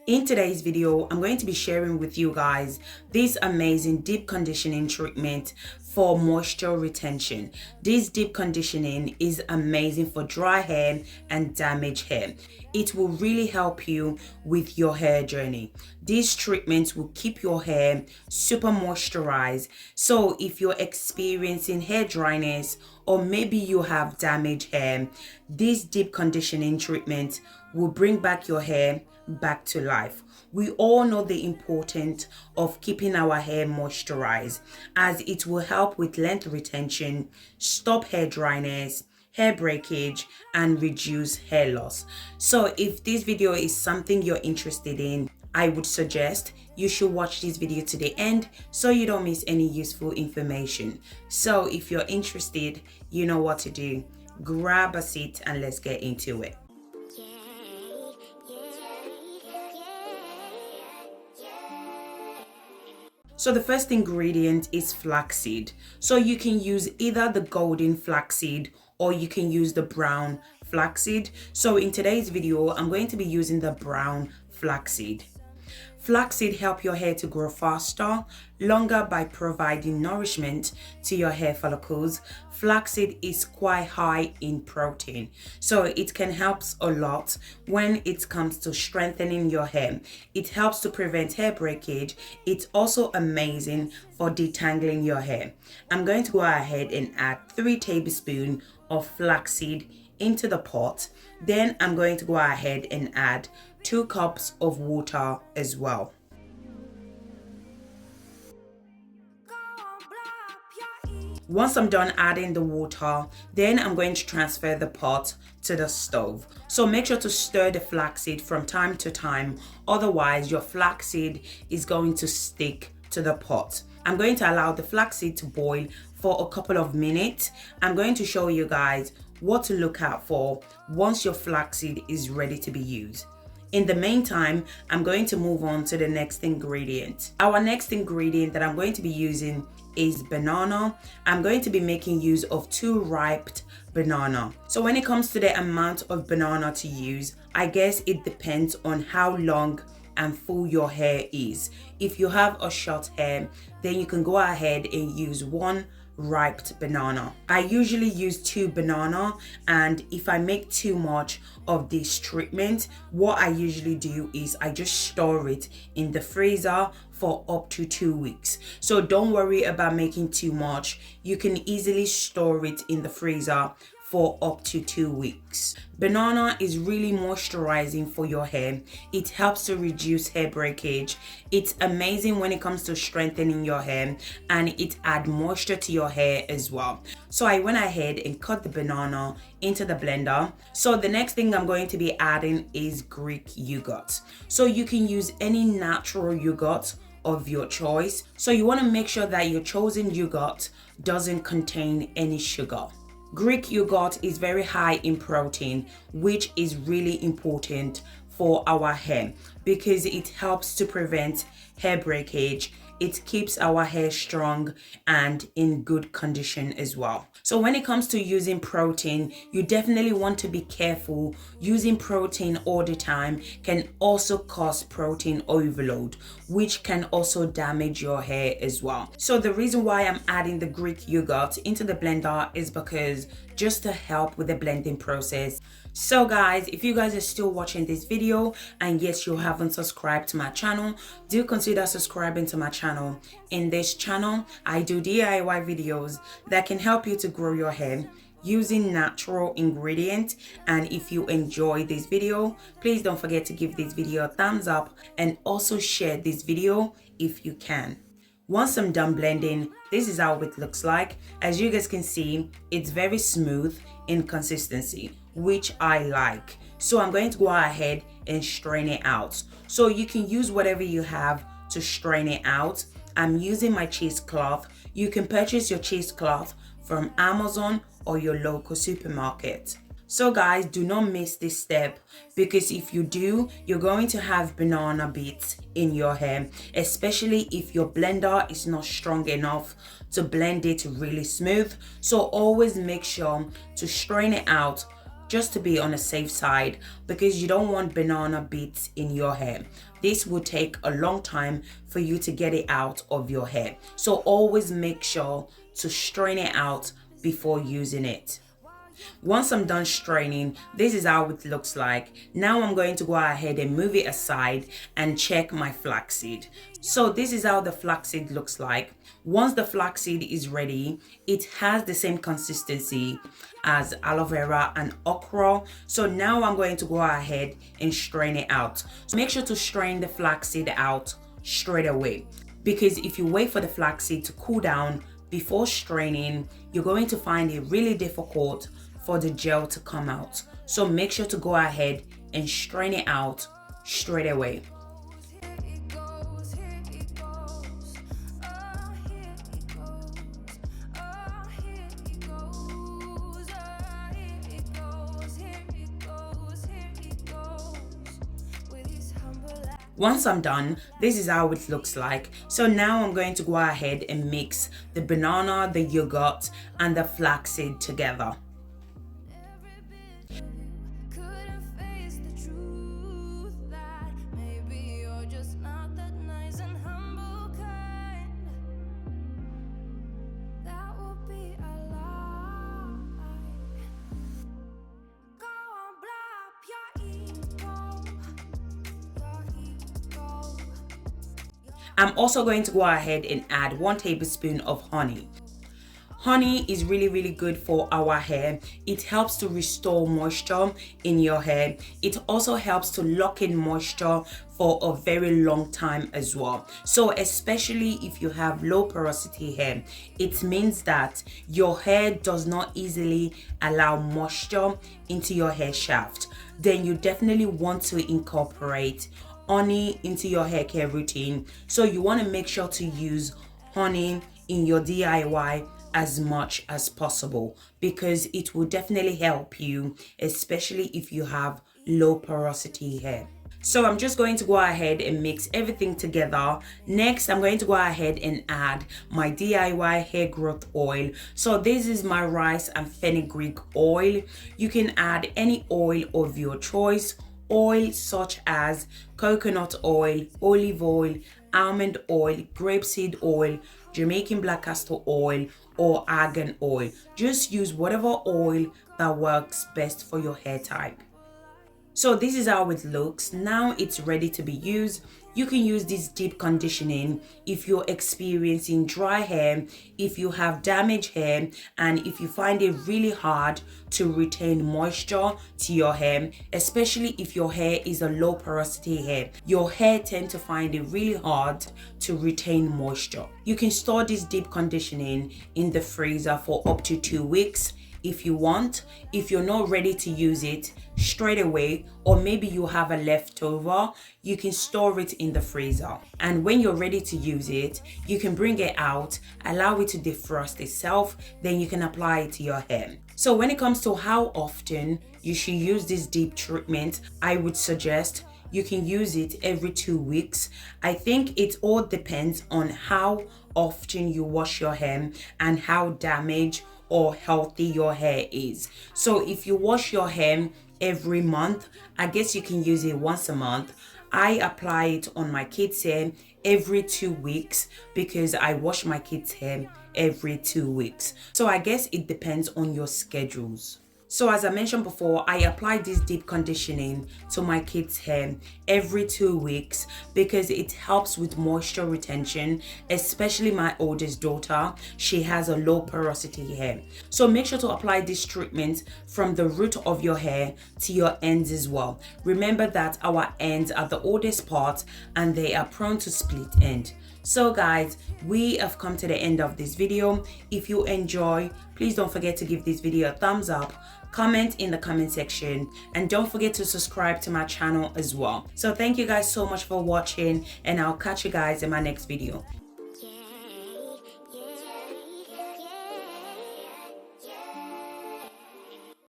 In today's video, I'm going to be sharing with you guys this amazing deep conditioning treatment for moisture retention. This deep conditioning is amazing for dry hair and damaged hair. It will really help you with your hair journey. These treatments will keep your hair super moisturized. So if you're experiencing hair dryness or maybe you have damaged hair, this deep conditioning treatment will bring back your hair back to life. We all know the importance of keeping our hair moisturized, as it will help with length retention, stop hair dryness, hair breakage, and reduce hair loss. So if this video is something you're interested in, I would suggest you should watch this video to the end so you don't miss any useful information. So if you're interested, you know what to do. Grab a seat and let's get into it. So the first ingredient is flaxseed. So you can use either the golden flaxseed or you can use the brown flaxseed. So in today's video, I'm going to be using the brown flaxseed. Flaxseed help your hair to grow faster, longer by providing nourishment to your hair follicles. Flaxseed is quite high in protein, so it can help a lot when it comes to strengthening your hair. It helps to prevent hair breakage. It's also amazing for detangling your hair. I'm going to go ahead and add 3 tablespoons of flaxseed into the pot. Then I'm going to go ahead and add 2 cups of water as well. Once I'm done adding the water, then I'm going to transfer the pot to the stove. So make sure to stir the flaxseed from time to time, otherwise your flaxseed is going to stick to the pot. I'm going to allow the flaxseed to boil for a couple of minutes. I'm going to show you guys what to look out for once your flaxseed is ready to be used. In the meantime, I'm going to move on to the next ingredient. Our next ingredient that I'm going to be using is banana. I'm going to be making use of 2 ripe banana. So when it comes to the amount of banana to use, I guess it depends on how long and full your hair is. If you have a short hair, then you can go ahead and use 1 ripe banana. I usually use 2 banana, and if I make too much of this treatment, what I usually do is I just store it in the freezer for up to 2 weeks. So don't worry about making too much. You can easily store it in the freezer for up to 2 weeks. Banana is really moisturizing for your hair. It helps to reduce hair breakage. It's amazing when it comes to strengthening your hair, and it adds moisture to your hair as well. So I went ahead and cut the banana into the blender. So the next thing I'm going to be adding is Greek yogurt. So you can use any natural yogurt of your choice. So you want to make sure that your chosen yogurt doesn't contain any sugar. Greek yogurt is very high in protein, which is really important for our hair because it helps to prevent hair breakage. It keeps our hair strong and in good condition as well. So when it comes to using protein, you definitely want to be careful. Using protein all the time can also cause protein overload, which can also damage your hair as well. So the reason why I'm adding the Greek yogurt into the blender is because just to help with the blending process. So guys, if you guys are still watching this video and yes, you haven't subscribed to my channel, do consider subscribing to my channel. In this channel, I do DIY videos that can help you to grow your hair using natural ingredients. And if you enjoy this video, please don't forget to give this video a thumbs up and also share this video if you can. Once I'm done blending, this is how it looks like. As you guys can see, it's very smooth in consistency, which I like. So I'm going to go ahead and strain it out. So you can use whatever you have to strain it out. I'm using my cheesecloth. You can purchase your cheesecloth from Amazon or your local supermarket. So guys, do not miss this step, because if you do, you're going to have banana bits in your hair, especially if your blender is not strong enough to blend it really smooth. So always make sure to strain it out just to be on a safe side, because you don't want banana bits in your hair. This will take a long time for you to get it out of your hair. So always make sure to strain it out before using it. Once I'm done straining, this is how it looks like. Now I'm going to go ahead and move it aside and check my flaxseed. So this is how the flaxseed looks like. Once the flaxseed is ready, it has the same consistency as aloe vera and okra. So now I'm going to go ahead and strain it out. So make sure to strain the flaxseed out straight away, because if you wait for the flaxseed to cool down before straining, you're going to find it really difficult for the gel to come out. So make sure to go ahead and strain it out straight away. Once I'm done, this is how it looks like. So now I'm going to go ahead and mix the banana, the yogurt, and the flaxseed together. I'm also going to go ahead and add 1 tablespoon of honey. Honey is really good for our hair. It helps to restore moisture in your hair. It also helps to lock in moisture for a very long time as well. So especially if you have low porosity hair, it means that your hair does not easily allow moisture into your hair shaft. Then you definitely want to incorporate honey into your hair care routine. So you want to make sure to use honey in your DIY as much as possible, because it will definitely help you, especially if you have low porosity hair. So I'm just going to go ahead and mix everything together. Next, I'm going to go ahead and add my DIY hair growth oil. So this is my rice and fenugreek oil. You can add any oil of your choice. Oil such as coconut oil, olive oil, almond oil, grapeseed oil, Jamaican black castor oil, or argan oil. Just use whatever oil that works best for your hair type. So this is how it looks. Now it's ready to be used. You can use this deep conditioning if you're experiencing dry hair, if you have damaged hair, and if you find it really hard to retain moisture to your hair, especially if your hair is a low porosity hair. Your hair tends to find it really hard to retain moisture. You can store this deep conditioning in the freezer for up to 2 weeks if you want. If you're not ready to use it straight away, or maybe you have a leftover, you can store it in the freezer. And when you're ready to use it, you can bring it out, allow it to defrost itself, then you can apply it to your hair. So when it comes to how often you should use this deep treatment, I would suggest you can use it every 2 weeks. I think it all depends on how often you wash your hair and how damaged or healthy your hair is. So if you wash your hair every month, I guess you can use it once a month. I apply it on my kids' hair every 2 weeks because I wash my kids' hair every 2 weeks. So I guess it depends on your schedules. So as I mentioned before, I apply this deep conditioning to my kids' hair every 2 weeks because it helps with moisture retention, especially my oldest daughter. She has a low porosity hair. So make sure to apply this treatment from the root of your hair to your ends as well. Remember that our ends are the oldest part and they are prone to split end. So guys, we have come to the end of this video. If you enjoy, please don't forget to give this video a thumbs up, comment in the comment section, and don't forget to subscribe to my channel as well. So thank you guys so much for watching, and I'll catch you guys in my next video.